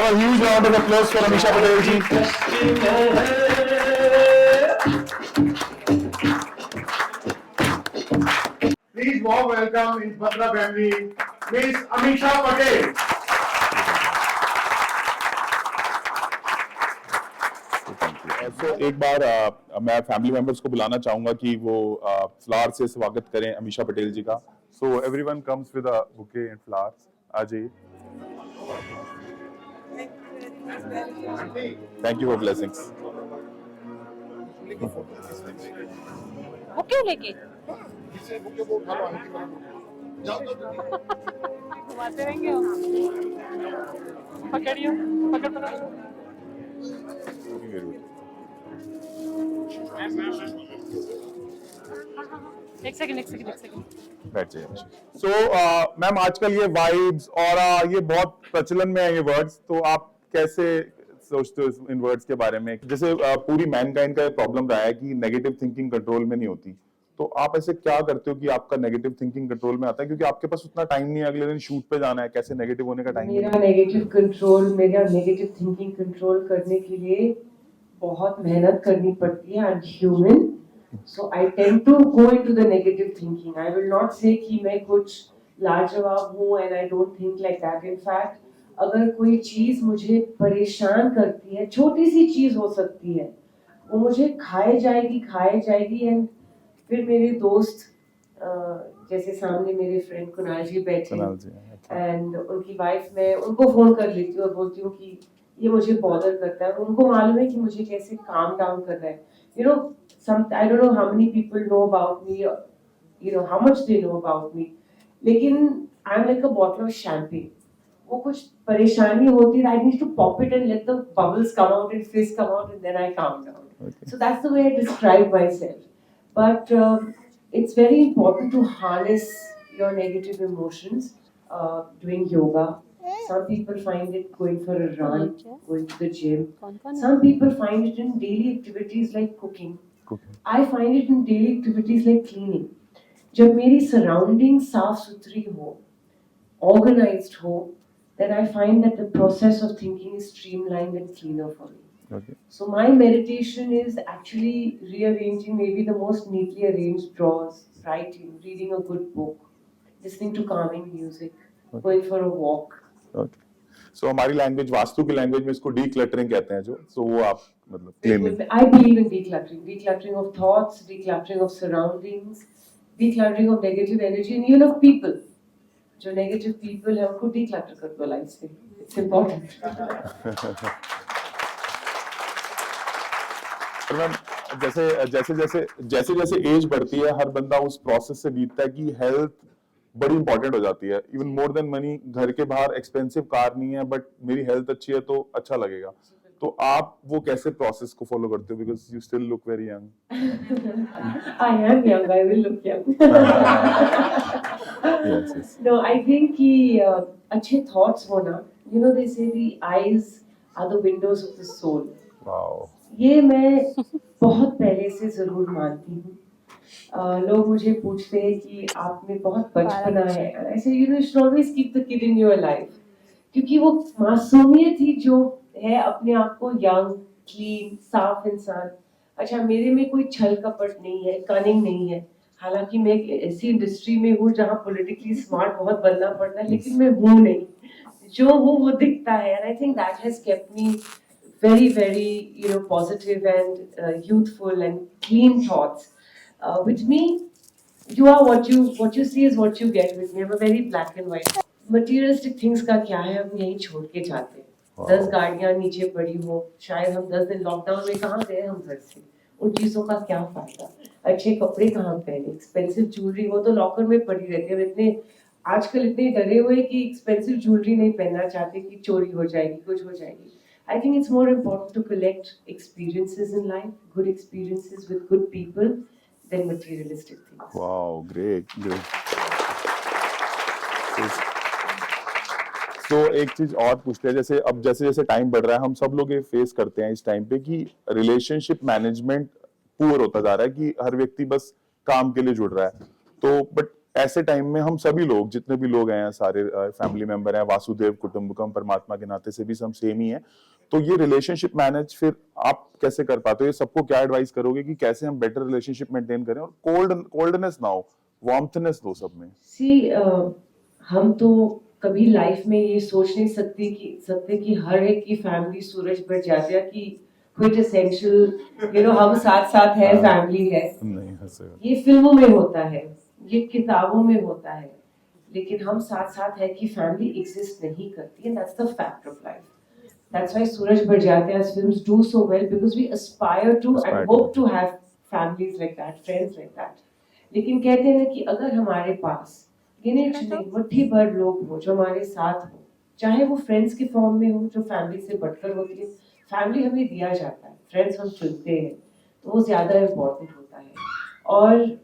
have a huge round of applause for Amisha Patel ji. Please warm welcome in Batra family, Miss Amisha Patel. So एक बार मैं family members को बुलाना चाहूंगा कि वो flower से स्वागत करें अमीशा पटेल जी का. So everyone comes with a bouquet and flowers. Ajay. Thank you for blessings. वो क्यों लेके घुमाते रहेंगे हम। पकड़ियो पकड़ पकड़ एक सेकंड बैठ जाइए. So मैम आजकल ये वाइब्स और ये बहुत प्रचलन में है ये वर्ड्स, तो आप कैसे सोचते हो इन वर्ड्स के बारे में? जैसे पूरी मैनकाइंड का प्रॉब्लम रहा है कि नेगेटिव थिंकिंग कंट्रोल में नहीं होती, तो आप ऐसे क्या करते हो कि आपका नेगेटिव थिंकिंग कंट्रोल में आता है? क्योंकि आपके पास उतना टाइम नहीं है, अगले दिन शूट पे जाना है, कैसे नेगेटिव होने का टाइम? मेरा नेगेटिव थिंकिंग कंट्रोल करने के लिए बहुत मेहनत करनी पड़ती है. I am human, so I tend to go into the negative thinking. I will not say कि मैं कुछ लाजवाब हूँ and I don't think like that. In fact अगर कोई चीज मुझे परेशान करती है, छोटी सी चीज हो सकती है, वो मुझे खाए जाएगी एंड फिर मेरे दोस्त जैसे सामने मेरे फ्रेंड कुणाल जी बैठे एंड उनकी वाइफ, मैं उनको फोन कर लेती हूँ और बोलती हूँ कि ये मुझे बॉदर करता है. उनको मालूम है कि मुझे कैसे काम डाउन कर रहा है. You know I don't know how many people know about me, you know how much they know about me, लेकिन I am like a bottle of champagne. वो कुछ परेशानी होती है, I need to pop it and let the bubbles come out and fizz come out and then I calm down. So that's the way I describe myself. But it's very important to harness your negative emotions doing yoga. Some people find it going for a run, going to the gym. Some people find it in daily activities like cooking. I find it in daily activities like cleaning. जब मेरी surrounding साफ सुथरी हो, organized हो, then I find that the process of thinking is streamlined and cleaner for me. Okay. So my meditation is actually rearranging maybe the most neatly arranged drawers, writing, reading a good book, listening to calming music, going for a walk. Okay. So हमारी language, vastu की language में इसको decluttering कहते हैं जो, so वो आप मतलब cleaning. I believe in decluttering of thoughts, decluttering of surroundings, decluttering of negative energy and even of people. जो negative people है उनको declutter कर दो लाइफ से. It's important. पर मैम जैसे जैसे एज बढ़ती है, हर बंदा उस प्रोसेस से बीतता है कि हेल्थ बड़ी इंपॉर्टेंट हो जाती है, इवन मोर देन मनी. घर के बाहर एक्सपेंसिव कार नहीं है, बट मेरी हेल्थ अच्छी है तो अच्छा लगेगा. तो आप वो कैसे प्रोसेस को फॉलो करते हो? Because you still look very young. I am young. I will look young. Yes. No, I think कि अच्छे thoughts होना. You know they say the eyes are the windows of the soul. Wow. ये मैं बहुत पहले से जरूर मानती हूँ. लोग मुझे पूछते हैं कि आप में बहुत बचपना है. ऐसे you know you should always keep the kid in your life. क्योंकि वो मासूमियत ही जो है अपने आप को यंग, क्लीन, साफ इंसान. अच्छा मेरे में कोई छल कपट नहीं है, कनिंग नहीं है. हालांकि मैं एक ऐसी इंडस्ट्री में हूँ जहाँ पॉलिटिकली स्मार्ट बहुत बनना पड़ता है, लेकिन मैं हूँ नहीं. जो हूँ वो दिखता है. And I think that has kept me very you know positive and youthful and clean thoughts. With me, you are what you see is what you get. With me, I'm a very black and white. Materialistic things का क्या है, हम यहीं छोड़ के जाते हैं. 10 गाड़ियाँ नीचे पड़ी हो, शायद हम 10 दिन लॉकडाउन में कहाँ गए हम घर से, उन चीजों का क्या फायदा. अच्छे कपड़े कहाँ पहने, एक्सपेंसिव ज्वेलरी वो तो लॉकर में पड़ी रहती है. इतने आजकल इतने डरे हुए कि एक्सपेंसिव ज्वेलरी नहीं पहनना चाहते कि चोरी हो जाएगी, कुछ हो जाएगी. I think it's more important to collect experiences in life, good experiences with good people, than materialistic things. Wow, great. तो एक चीज और पूछते हैं, जैसे अब जैसे टाइम बढ़ रहा है, हम सब लोग ये फेस करते हैं इस टाइम पे कि रिलेशनशिप मैनेजमेंट पुअर होता जा रहा है, कि हर व्यक्ति बस काम के लिए जुड़ रहा है. तो बट ऐसे टाइम में हम सभी लोग, जितने भी लोग हैं, सारे फैमिली मेंबर हैं, वासुदेव कुटुंबकम, परमात्मा के नाते से भी हम सेम ही हैं, तो ये रिलेशनशिप मैनेज फिर आप कैसे कर पाते हो? ये सबको क्या एडवाइस करोगे कि कैसे हम बेटर रिलेशनशिप मेंटेन करें और कोल्डनेस ना हो, वार्मथनेस हो सब में? सी हम तो कभी लाइफ में ये सोच नहीं सकते कि हर एक की फैमिली सूरज बड़जात्या की क्विंटेसेंशियल हम साथ साथ है, फैमिली है। नहीं हंसे। ये फिल्मों में होता है, ये किताबों में होता है, लेकिन हम साथ साथ है कि फैमिली एग्जिस्ट नहीं करती, and that's the fact of life. That's why Suraj Barjatia's films do so well, because we aspire to Aspire and to. hope to have families like that, friends like that. लेकिन कहते हैं ना कि अगर हमारे पास गिने चुने मुट्ठी भर लोग हो जो हमारे साथ हो, चाहे वो फ्रेंड्स के फॉर्म में हो जो फैमिली से बढ़कर होती है, फैमिली हमें दिया जाता है, फ्रेंड्स हम चुनते हैं, तो वो ज्यादा इम्पोर्टेंट होता है। और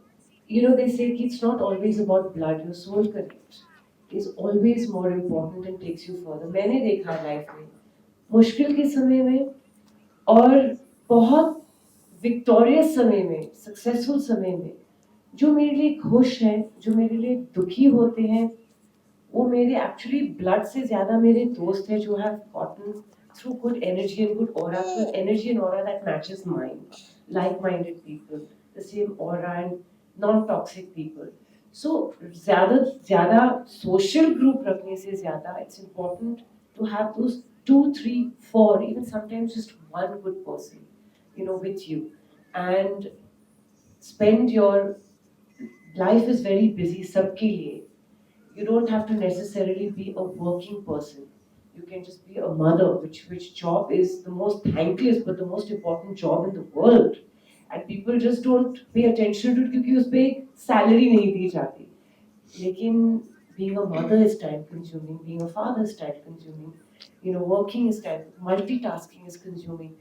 they say कि it's not always about blood, your soul connect is always more important and takes you further. मैंने देखा है लाइफ में मुश्किल के समय में और बहुत विक्टोरियस समय में, सक्सेसफुल समय में, जो मेरे लिए खुश हैं, जो मेरे लिए दुखी होते हैं, वो मेरे एक्चुअली ब्लड से ज्यादा मेरे दोस्त हैं जो have gotten through good energy and good aura, through energy and aura that matches mine, like-minded people, the same aura and non-toxic people. So ज्यादा social group रखने से ज्यादा it's important to have those 2, 3, 4, even sometimes just one good person, with you, and spend your life is very busy सबके लिए. You don't have to necessarily be a working person. You can just be a mother, which job is the most thankless but the most important job in the world. And people just don't pay attention to it क्योंकि उस पे salary नहीं दी जाती. लेकिन being a mother is time consuming, being a father is time consuming, working is time, multitasking is consuming.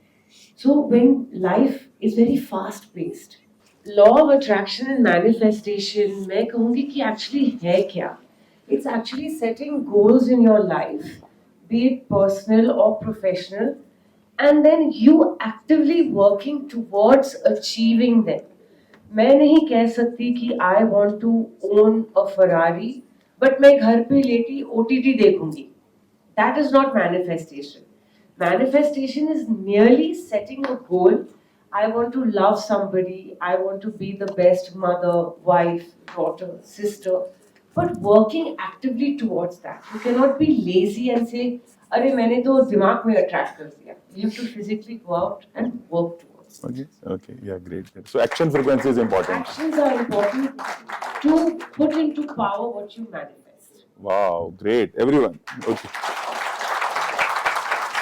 So when life is very fast paced, law of attraction and manifestation, मैं कहूँगी कि actually है क्या? It's actually setting goals in your life, be it personal or professional, and then you actively working towards achieving them. मैं नहीं कह सकती कि I want to own a Ferrari, but मैं घर पे लेटी OTT देखूंगी. That is not manifestation. Manifestation is merely setting a goal. I want to love somebody. I want to be the best mother, wife, daughter, sister. But working actively towards that. You cannot be lazy and say, "अरे मैंने तो दिमाग में attract कर दिया." You have to physically go out and work towards it. Okay, yeah, great. So action frequency is important. Actions are important to put into power what you manifest. Wow, great, everyone. Okay.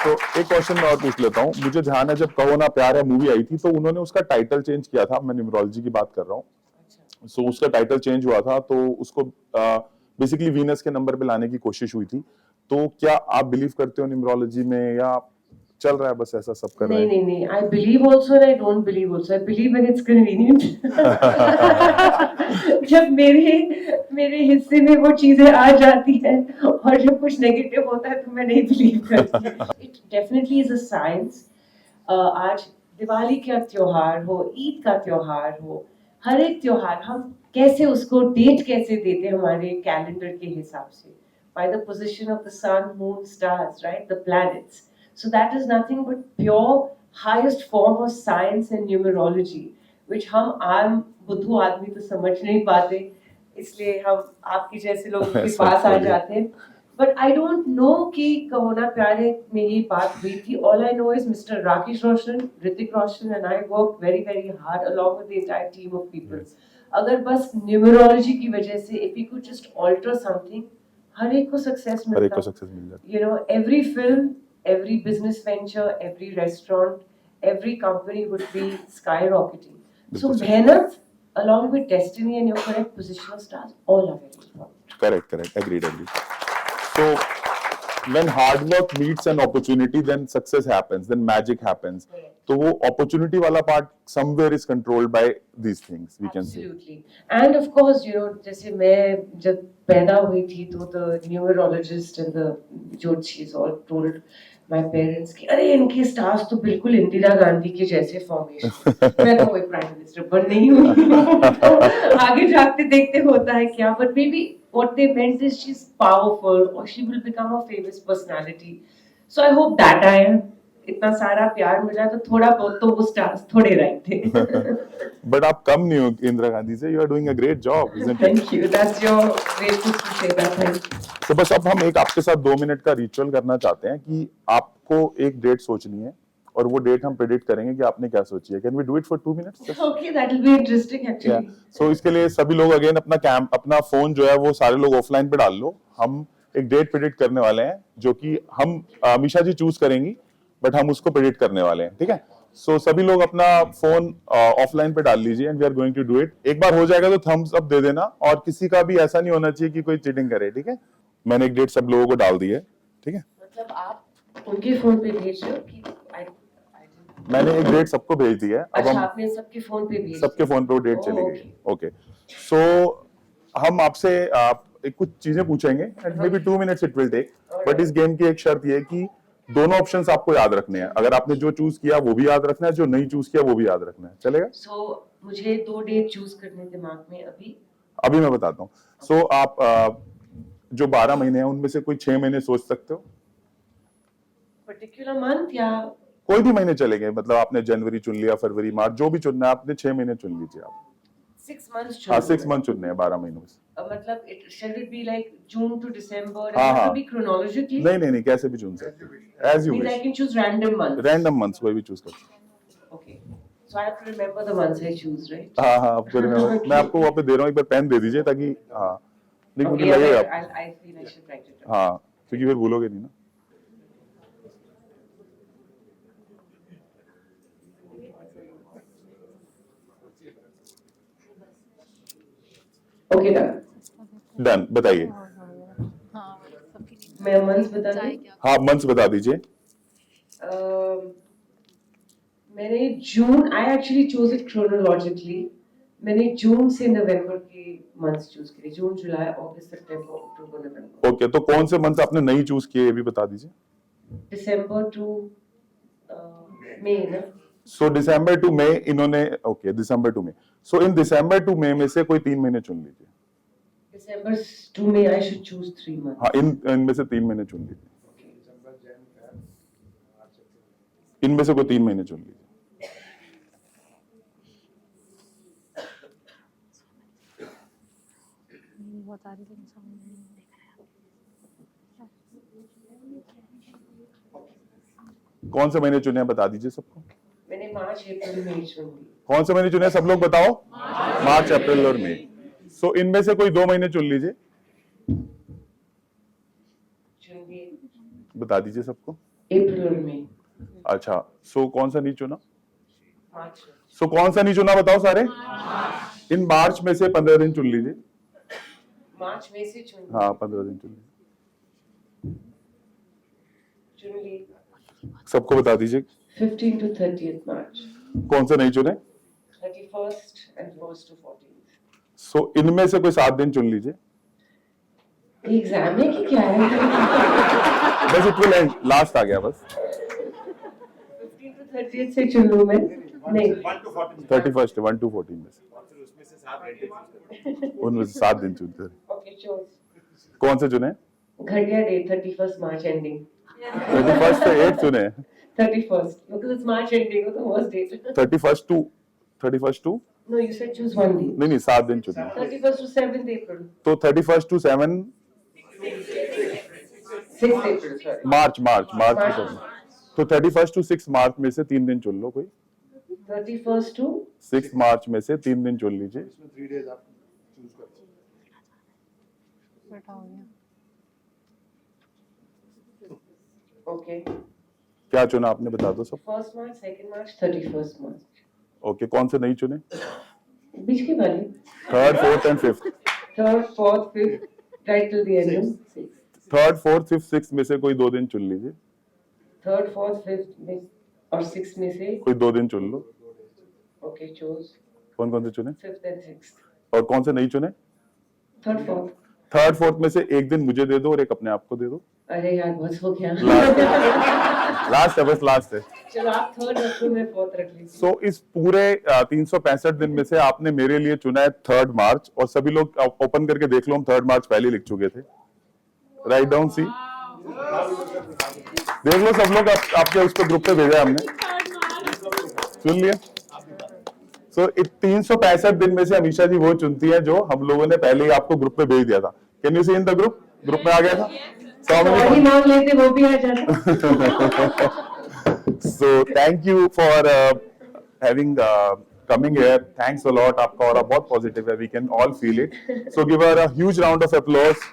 तो एक question मैं और पूछ लेता हूँ। मुझे ध्यान है जब कहो ना प्यार है मूवी आई थी तो उन्होंने उसका टाइटल चेंज किया था। मैं न्यूमरोलॉजी की बात कर रहा हूँ। सो उसका टाइटल चेंज हुआ था तो उसको बेसिकली वीनस के नंबर पे लाने की कोशिश हुई थी। तो क्या आप बिलीव करते हो न्यूमरोलॉजी में या चल रहा है बस ऐसा सब कर रहे हैं? नहीं, I believe also and I don't believe also. I believe when it's convenient. जब मेरे हिस्से में वो चीजें आ जाती हैं और जब कुछ नेगेटिव होता है तो मैं नहीं बिलीव करती. It definitely is a science. आज दिवाली का त्योहार हो, ईद का त्योहार हो, हर एक त्योहार हम कैसे उसको डेट कैसे देते हैं हमारे कैलेंडर के हिसाब से, by the position of the sun, moon, stars, right, the planets. So that is nothing but pure highest form of science and numerology, which हम आम बुद्धू आदमी तो समझ नहीं पाते, इसलिए हम आपके जैसे लोगों के पास आ जाते हैं. But I don't know कि कहो ना प्यार है में ये बात हुई थी. All I know is Mr. Rakesh Roshan, Hrithik Roshan and I worked very very hard along with the entire team of people. अगर बस numerology की वजह से if we could just alter something, हर एक को सक्सेस मिलता. हर एक को सक्सेस मिल जाती. Every film, every business venture, every restaurant, every company would be skyrocketing. So मेहनत along with destiny and your correct position of stars, all are very important. Correct. Agreed. So when hard work meets an opportunity, then success happens, then magic happens. तो वो opportunity वाला part somewhere is controlled by these things, we can say. Absolutely. And of course, जैसे मैं जब पैदा हुई थी तो the numerologist and the Jyotishis all told my parents कि अरे इनके स्टार्स तो बिल्कुल इंदिरा गांधी के जैसे फॉर्मेशन मैं तो कोई प्राइम मिनिस्टर बन नहीं हुई तो आगे जाते देखते होता है क्या but maybe what they meant is she's powerful or she will become a famous personality so I hope that I am इतना सारा प्यार मिला तो थोड़ा बहुत तो वो स्टार्स थोड़े राइट थे बट आप कम नहीं हो इंदिरा गांधी से, you are doing a great job, isn't it? Thank you. That's your way to say that. Thank you. तो बस अब हम एक आपके साथ 2 मिनट का रिचुअल करना चाहते हैं कि आपको एक डेट सोचनी है और वो डेट हम प्रेडिक्ट करेंगे कि आपने क्या सोची है. Can we do it for 2 minutes? Okay, that will be interesting actually. So इसके लिए सभी लोग अगेन अपना फोन जो है वो सारे लोग ऑफलाइन पे डाल लो. हम एक डेट प्रेडिक्ट करने वाले हैं जो कि हम मीशा जी चूज करेंगी बट हम उसको प्रेडिक्ट करने वाले हैं, ठीक है? सो सभी लोग अपना फोन ऑफलाइन पे डाल लीजिए and we are going to do it. एक बार हो जाएगा तो थम्स अप दे देना और किसी का भी ऐसा नहीं होना चाहिए कि कोई चीटिंग करे, ठीक है? मैंने एक डेट सब लोगों को डाल दी है, ठीक है? मतलब आप उनके फोन पे भेज रहे हो कि I मैंने एक डेट सबको भेज दी है. अब अच्छा हम आपने सबके फोन पे भेज सबके फोन पे वो डेट Oh, चली गई. okay. ओके, सो हम आपसे एक कुछ चीजें पूछेंगे and maybe 2 minutes it will take. But इस गेम की एक शर्त ये है कि दोनों ऑप्शंस आपको याद रखने हैं. अगर आपने जो चूज किया वो भी याद रखना है, जो नहीं चूज किया वो भी याद रखना है. चलेगा? So मुझे 2 डेट चूज करने दिमाग में अभी अभी मैं बताता हूँ. सो आप जो 12 महीने हैं उनमें से कोई 6 महीने सोच सकते हो. पर्टिकुलर मंथ या कोई भी महीने चलेंगे, मतलब आपने जनवरी चुन लिया, फरवरी, मार्च, जो भी चुनना है आपने 6 महीने चुन लीजिए आप. 6 months हाँ 6 मंथ चुनने हैं 12 महीनों में से. मतलब it shall it be like June to December हाँ, and हाँ. to be chronologically नहीं कैसे भी चुन सकते हो as you means I wish. can choose random months. Random months कोई भी चूज कर सकते हो. Okay. So I have to remember the months I choose, right? हाँ आपको मैं आपको वहाँ पे दे रहा हूँ, एक बार पेन दे दीजिए ताकि हाँ नहीं मुझे Okay, लगेगा. I feel I should write it down. हाँ क्योंकि फिर भूलोगे नहीं ना. Okay, done. डन, बताइए. हाँ सबकी नींद मैं months बता चाय दूं? क्या हाँ मंथ्स बता दीजिए. मैंने जून I actually chose it chronologically. मैंने जून से नवंबर के मंथ्स चूज किए. जून, जुलाई, अगस्त, सितंबर, अक्टूबर, नवंबर. ओके, तो कौन से मंथ आपने नहीं चूज किए ये भी बता दीजिए. दिसंबर टू मई ना. सो दिसंबर टू मई इन्होंने. Okay, December to May. So in December to May में से कोई 3 महीने चुन लीजिए. December to May I should choose 3 months. हाँ इनमें से 3 महीने चुन लीजिए. इनमें से कोई 3 महीने चुन लीजिए. नींद बहुत आ रही है लेकिन समझ में नहीं कौन से महीने चुने हैं बता दीजिए सबको. मैंने मार्च, अप्रैल, मई चुन ली. कौन से महीने चुने हैं सब लोग बताओ. मार्च, अप्रैल और मई. सो इनमें से कोई 2 महीने चुन लीजिए. चुन ली. बता दीजिए सबको. अप्रैल और मई. अच्छा, सो कौन सा नहीं चुना. मार्च. सो कौन सा नहीं चुना बताओ सारे. इन मार्च में से 15 दिन चुन लीजिए. मार्च में से चुन ली. हाँ 15 दिन चुन लीजिए. चुन ली. सबको बता दीजिए. 15 to 30th March. कौन से नहीं चुने. 31st and 1st to 14th. सो इनमें से कोई 7 दिन चुन लीजिए. एग्जाम है कि क्या है? बस इट विल एंड, लास्ट आ गया बस. 15 to 30th से चुन लूं मैं. नहीं. 31st 1 to 14 में से. उनमें से 7 दिन चुनते हैं. Okay, choose. कौन से चुने. घटिया day 31st March ending. 31st से 8 चुने. 31st because it's March ending. It's the worst date. 31st to No, you said choose one day. नहीं 7 दिन चुने. 31st to 7th April. तो 31st to 7 6th April. Sorry. मार्च की चुन. तो 31st to 6 मार्च में से 3 दिन चुन लो कोई. 31st to 6 मार्च में से 3 दिन चुन लीजिए. इसमें 3 days आप choose कर सकते बैठा हो गया okay. क्या चुना आपने बता दो सब. 1st March, 2nd March, 31st March. Okay, कौन से नहीं चुने. बीच के वाले. 3rd 4th and 5th. 3rd, 4th, 5th, right till the end. 6th. 3rd 4th 5th 6th में से कोई 2 दिन चुन लीजिए. 3rd, 4th, 5th में और 6th में से कोई 2 दिन चुन लो. okay choose कौन कौन से चुने 5th and 6th. और कौन से नहीं चुने. 3rd, 4th. 3rd 4th में से एक दिन मुझे दे दो और एक अपने आप को दे दो. अरे यार बहुत हो गया. लास्ट है, बस लास्ट है। चलो आप थर्ड रख लो, मैं फोर्थ रख लीजिए। सो इस पूरे 365 दिन में से आपने मेरे लिए चुना है 3 मार्च, और सभी लोग ओपन करके देख लो, हम 3 मार्च पहले ही लिख चुके थे। राइट डाउन, सी देख लो सब लोग, आपके उस पर ग्रुप पे भेजा है हमने, सुन लिया। सो 365 दिन में से अमीशा जी वो चुनती है जो हम लोगों ने पहले ही आपको ग्रुप पे भेज दिया था। Can you see in the group में आ गया था। सॉरी मांग लेते, वो भी आ जाता। So thank you for having coming here. Thanks a lot. आपका ऑरा बहुत पॉजिटिव है. We can all feel it. So give her a huge round of applause.